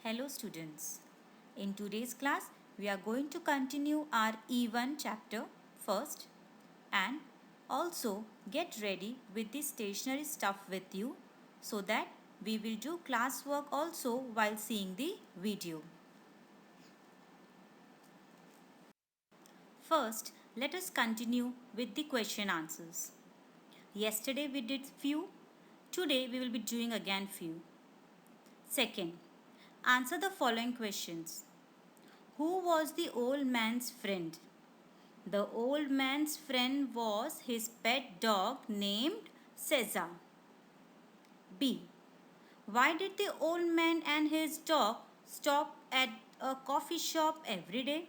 Hello students. In today's class, we are going to continue our E1 chapter first and also get ready with the stationery stuff with you so that we will do classwork also while seeing the video. First, let us continue with the question answers. Yesterday we did few, today we will be doing again few. Second, answer the following questions. Who was the old man's friend? The old man's friend was his pet dog named Caesar. B. Why did the old man and his dog stop at a coffee shop every day?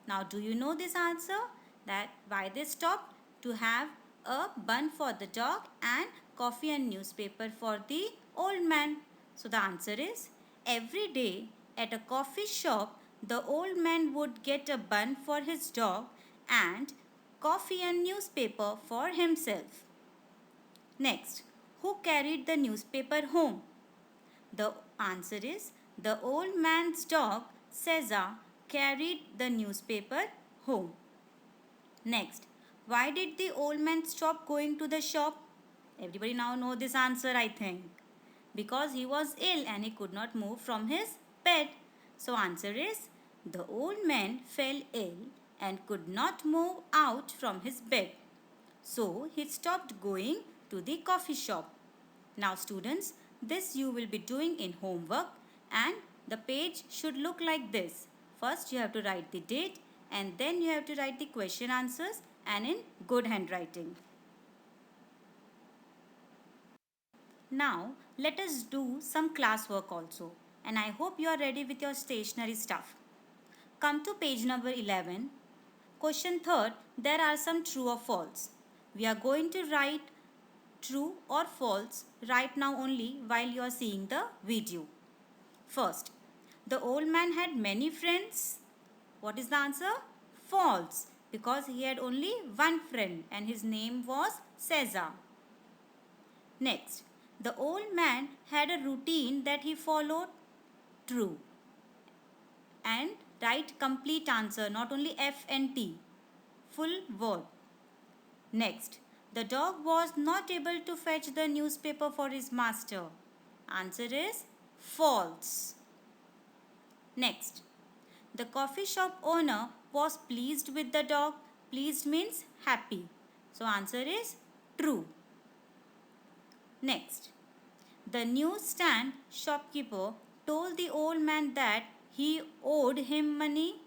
Now, do you know this answer? That why they stopped? To have a bun for the dog and coffee and newspaper for the old man. So, the answer is every day at a coffee shop, the old man would get a bun for his dog and coffee and newspaper for himself. Next, who carried the newspaper home? The answer is the old man's dog Caesar carried the newspaper home. Next, why did the old man stop going to the shop? Everybody now know this answer, I think. Because he was ill and he could not move from his bed. So answer is the old man fell ill and could not move out from his bed. So he stopped going to the coffee shop. Now students, this you will be doing in homework and the page should look like this. First you have to write the date and then you have to write the question answers and in good handwriting. Now let us do some classwork also and I hope you are ready with your stationery stuff. Come to page number 11. Question 3rd, there are some true or false. We are going to write true or false right now only while you are seeing the video. First, the old man had many friends. What is the answer? False, because he had only one friend and his name was Caesar. Next, the old man had a routine that he followed. True. And write complete answer, not only F and T. Full word. Next, the dog was not able to fetch the newspaper for his master. Answer is false. Next, the coffee shop owner was pleased with the dog. Pleased means happy. So answer is true. Next, the newsstand shopkeeper told the old man that he owed him money.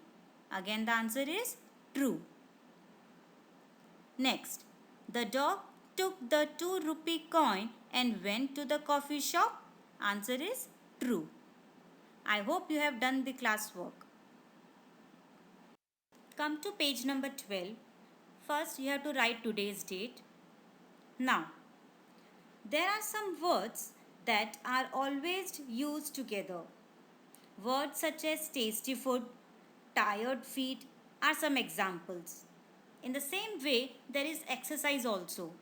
Again the answer is true. Next, the dog took the 2 rupee coin and went to the coffee shop. Answer is true. I hope you have done the classwork. Come to page number 12. First, you have to write today's date. Now, there are some words that are always used together. Words such as tasty food, tired feet are some examples. In the same way, there is exercise also.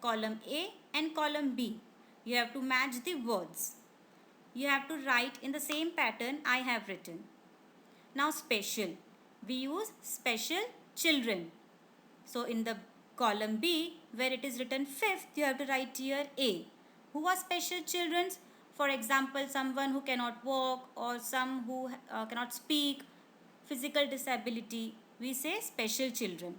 Column A and column B. You have to match the words. You have to write in the same pattern I have written. Now special. We use special children. So in the column B, where it is written 5th, you have to write here A. Who are special children? For example, someone who cannot walk or some who cannot speak, physical disability. We say special children.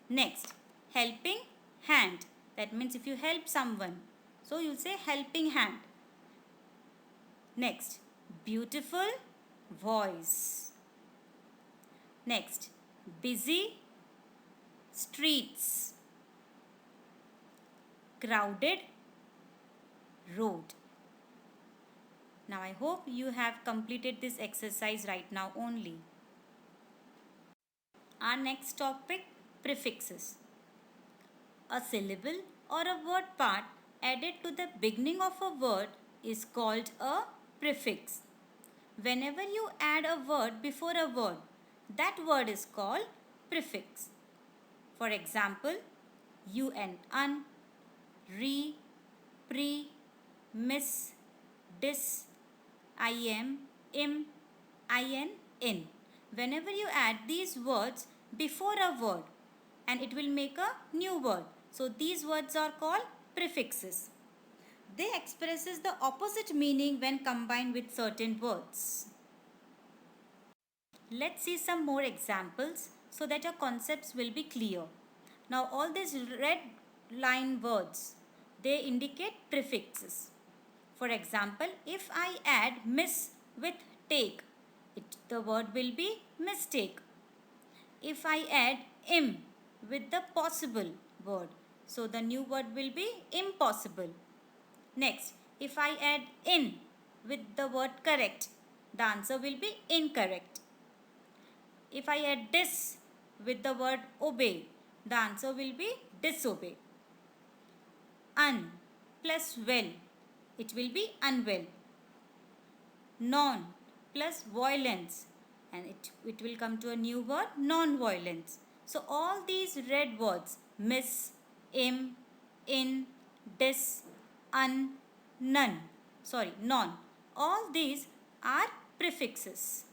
Next, helping hand. That means if you help someone. So you'll say helping hand. Next, beautiful voice. Next, busy streets. Crowded road. Now I hope you have completed this exercise right now only. Our next topic, prefixes. A syllable or a word part added to the beginning of a word is called a prefix. Whenever you add a word before a word, that word is called prefix. For example, you and un, re, pre, miss, dis, I am, im, in, in. Whenever you add these words before a word, and it will make a new word. So these words are called prefixes. They expresses the opposite meaning when combined with certain words. Let's see some more examples so that your concepts will be clear. Now all these red line words, they indicate prefixes. For example, if I add miss with take, the word will be mistake. If I add im with the possible word, so the new word will be impossible. Next, if I add in with the word correct, the answer will be incorrect. If I add dis with the word obey, the answer will be disobey. Un plus well, it will be unwell. Non plus violence, and it will come to a new word, non-violence. So all these red words, miss, im, in, dis, un, none, non, all these are prefixes.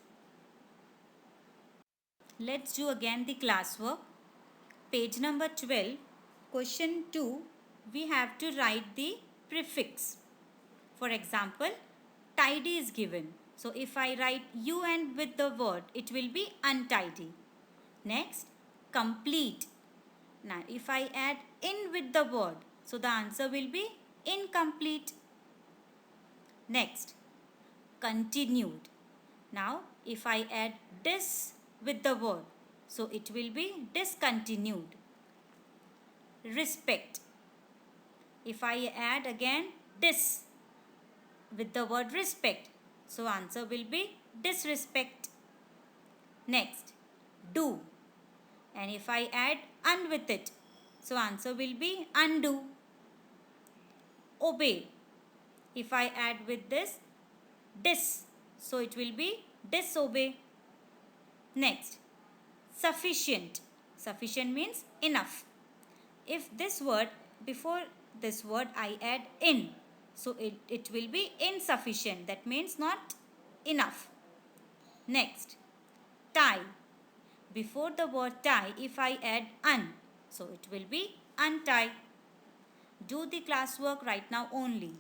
Let's do again the classwork. Page number 12, question 2, we have to write the prefix. For example, tidy is given. So if I write you and with the word, it will be untidy. Next, complete. Now if I add in with the word, so the answer will be incomplete. Next, continued. Now if I add dis with the word, so it will be discontinued. Respect. If I add again dis with the word respect, so answer will be disrespect. Next, do. And if I add un with it, so answer will be undo. Obey. If I add with this dis, so it will be disobey. Next, sufficient. Sufficient means enough. If this word, before this word I add in, so it will be insufficient. That means not enough. Next, tie. Before the word tie, if I add un, so it will be untie. Do the classwork right now only.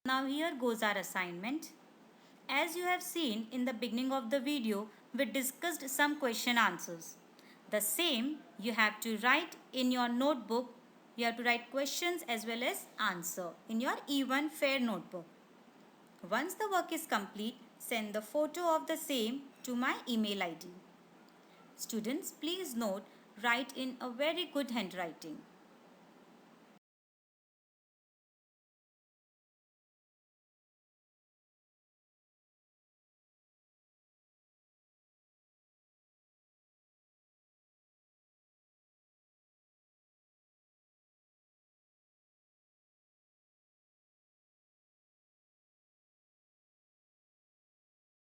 Now here goes our assignment. As you have seen in the beginning of the video, we discussed some question answers. The same you have to write in your notebook. You have to write questions as well as answer in your E1 Fair notebook. Once the work is complete, send the photo of the same to my email ID. Students, please note, write in a very good handwriting.